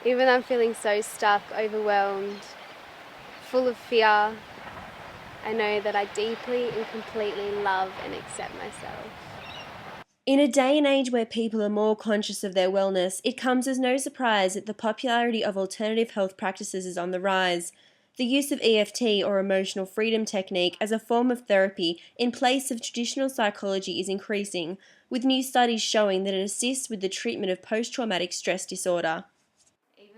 Even though I'm feeling so stuck, overwhelmed, full of fear, I know that I deeply and completely love and accept myself. In a day and age where people are more conscious of their wellness, it comes as no surprise that the popularity of alternative health practices is on the rise. The use of EFT or emotional freedom technique as a form of therapy in place of traditional psychology is increasing, with new studies showing that it assists with the treatment of post-traumatic stress disorder.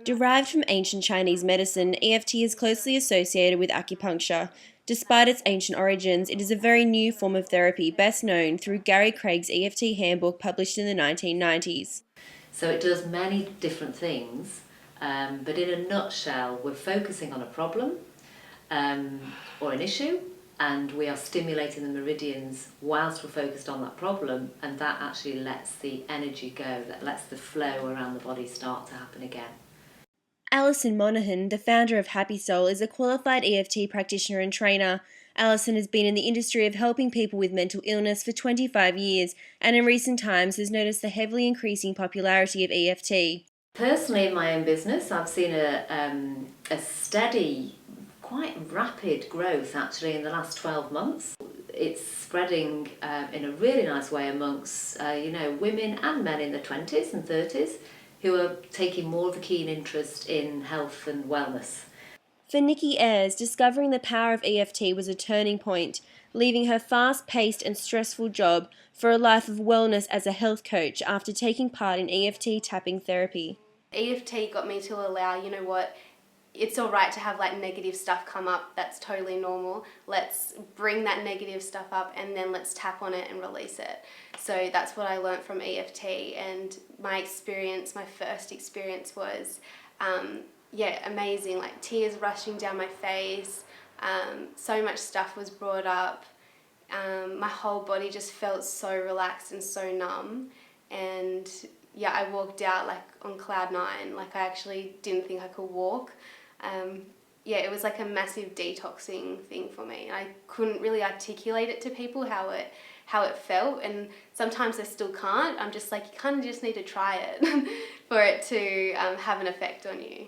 Derived from ancient Chinese medicine, EFT is closely associated with acupuncture. Despite its ancient origins, it is a very new form of therapy, best known through Gary Craig's EFT handbook published in the 1990s. So it does many different things, but in a nutshell, we're focusing on a problem um, or an issue, and we are stimulating the meridians whilst we're focused on that problem, and that actually lets the energy go, that lets the flow around the body start to happen again. Alison Monaghan, the founder of Happy Soul, is a qualified EFT practitioner and trainer. Alison has been in the industry of helping people with mental illness for 25 years and in recent times has noticed the heavily increasing popularity of EFT. Personally, in my own business, I've seen a steady, quite rapid growth actually in the last 12 months. It's spreading in a really nice way amongst women and men in their 20s and 30s who are taking more of a keen interest in health and wellness. For Nikki Ayres, discovering the power of EFT was a turning point, leaving her fast-paced and stressful job for a life of wellness as a health coach after taking part in EFT tapping therapy. EFT got me to allow, you know what, it's all right to have like negative stuff come up. That's totally normal. Let's bring that negative stuff up and then let's tap on it and release it. So that's what I learned from EFT, and my first experience was amazing, like tears rushing down my face. So much stuff was brought up. My whole body just felt so relaxed and so numb, and yeah, I walked out like on cloud nine. Like I actually didn't think I could walk. It was like a massive detoxing thing for me. I couldn't really articulate it to people how it felt, and sometimes I still can't. I'm just like, you kind of just need to try it for it to have an effect on you.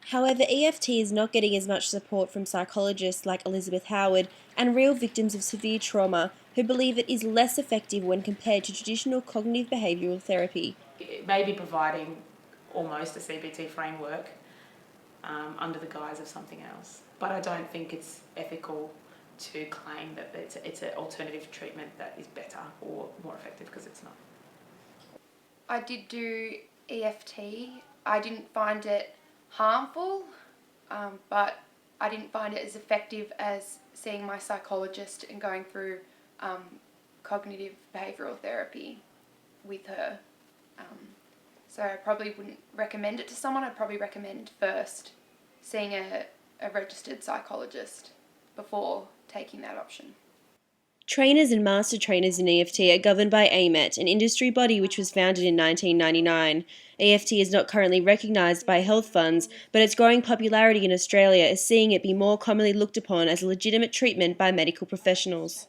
However, EFT is not getting as much support from psychologists like Elizabeth Howard and real victims of severe trauma who believe it is less effective when compared to traditional cognitive behavioural therapy. It may be providing almost a CBT framework under the guise of something else. But I don't think it's ethical to claim that it's an alternative treatment that is better or more effective, because it's not. I did do EFT. I didn't find it harmful, but I didn't find it as effective as seeing my psychologist and going through cognitive behavioural therapy with her. So I probably wouldn't recommend it to someone. I'd probably recommend first seeing a registered psychologist before taking that option. Trainers and master trainers in EFT are governed by AMET, an industry body which was founded in 1999. EFT is not currently recognised by health funds, but its growing popularity in Australia is seeing it be more commonly looked upon as a legitimate treatment by medical professionals.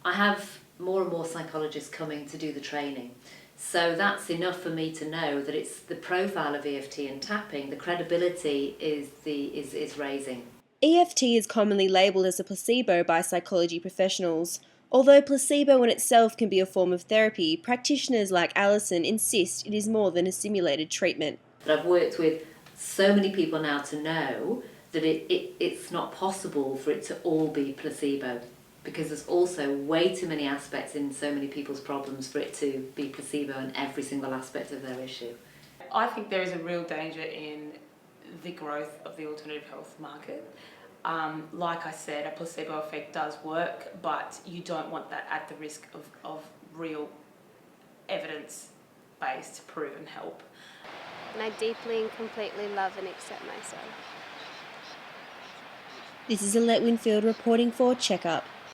I have more and more psychologists coming to do the training. So that's enough for me to know that it's the profile of EFT and tapping, the credibility is raising. EFT is commonly labelled as a placebo by psychology professionals. Although placebo in itself can be a form of therapy, practitioners like Alison insist it is more than a simulated treatment. But I've worked with so many people now to know that it's not possible for it to all be placebo, because there's also way too many aspects in so many people's problems for it to be placebo in every single aspect of their issue. I think there is a real danger in the growth of the alternative health market. Like I said, a placebo effect does work, but you don't want that at the risk of real evidence-based proven help. And I deeply and completely love and accept myself. This is Alette Winfield reporting for Checkup.